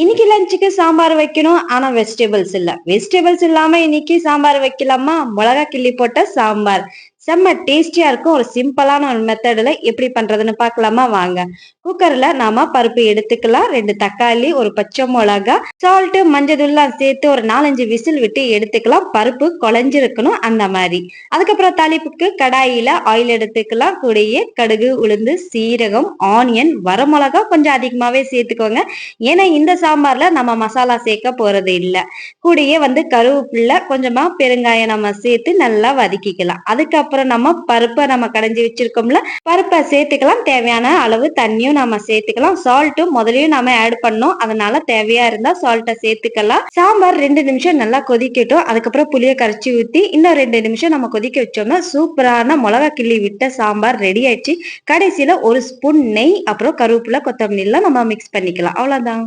இன்னைக்கு லஞ்சுக்கு சாம்பார் வைக்கணும். ஆனா வெஜிடபிள்ஸ் இல்ல. வெஜிடபிள்ஸ் இல்லாம இன்னைக்கு சாம்பார் வைக்கலாமா? மிளகா கிள்ளி போட்ட சாம்பார். செம்ம டேஸ்டியா இருக்கும். ஒரு சிம்பிளான ஒரு மெத்தடுல எப்படி பண்றதுன்னு பார்க்கலாமா? வாங்க. குக்கர்ல நாம பருப்பு எடுத்துக்கலாம். 2 தக்காளி, ஒரு பச்சை மிளகா, சால்ட், மஞ்சள்தூள்லாம் சேர்த்து ஒரு 4, 5 விசில் விட்டு எடுத்துக்கலாம். பருப்பு குழஞ்சிருக்கணும் அந்த மாதிரி. அதுக்கப்புறம் தாளிப்புக்கு கடாயில ஆயில் எடுத்துக்கலாம். கூடயே கடுகு, உளுந்து, சீரகம், ஆனியன், வரமிளகா கொஞ்சம் அதிகமாவே சேர்த்துக்கோங்க. ஏன்னா இந்த சாம்பார்ல நம்ம மசாலா சேர்க்க போறது இல்ல. கூடயே கருவேப்பிலை, கொஞ்சமா பெருங்காயம் நம்ம சேர்த்து நல்லா வதக்கிக்கலாம். அதுக்கப்புறம் நம்ம பருப்பை நம்ம கடைஞ்சி வச்சிருக்கோம்ல, பருப்பை சேர்த்துக்கலாம். தேவையான அளவு தண்ணியும் நம்ம சேர்த்துக்கலாம். சால்ட்டும் முதலையும் நம்ம ஆட் பண்ணோம். அதனால தேவையா இருந்தா சால்ட்டை சேர்த்துக்கலாம். சாம்பார் 2 நிமிஷம் நல்லா கொதிக்கட்டும். அதுக்கப்புறம் புளியை கரைச்சி ஊத்தி இன்னும் 2 நிமிஷம் நம்ம கொதிக்க வச்சோம்னா சூப்பரான மிளகா கிள்ளி விட்ட சாம்பார் ரெடி ஆயிடுச்சு. கடைசியில ஒரு ஸ்பூன் நெய், அப்புறம் கருவேப்பிலை, கொத்தமல்லி எல்லாம் நம்ம மிக்ஸ் பண்ணிக்கலாம். அவ்வளவுதான்.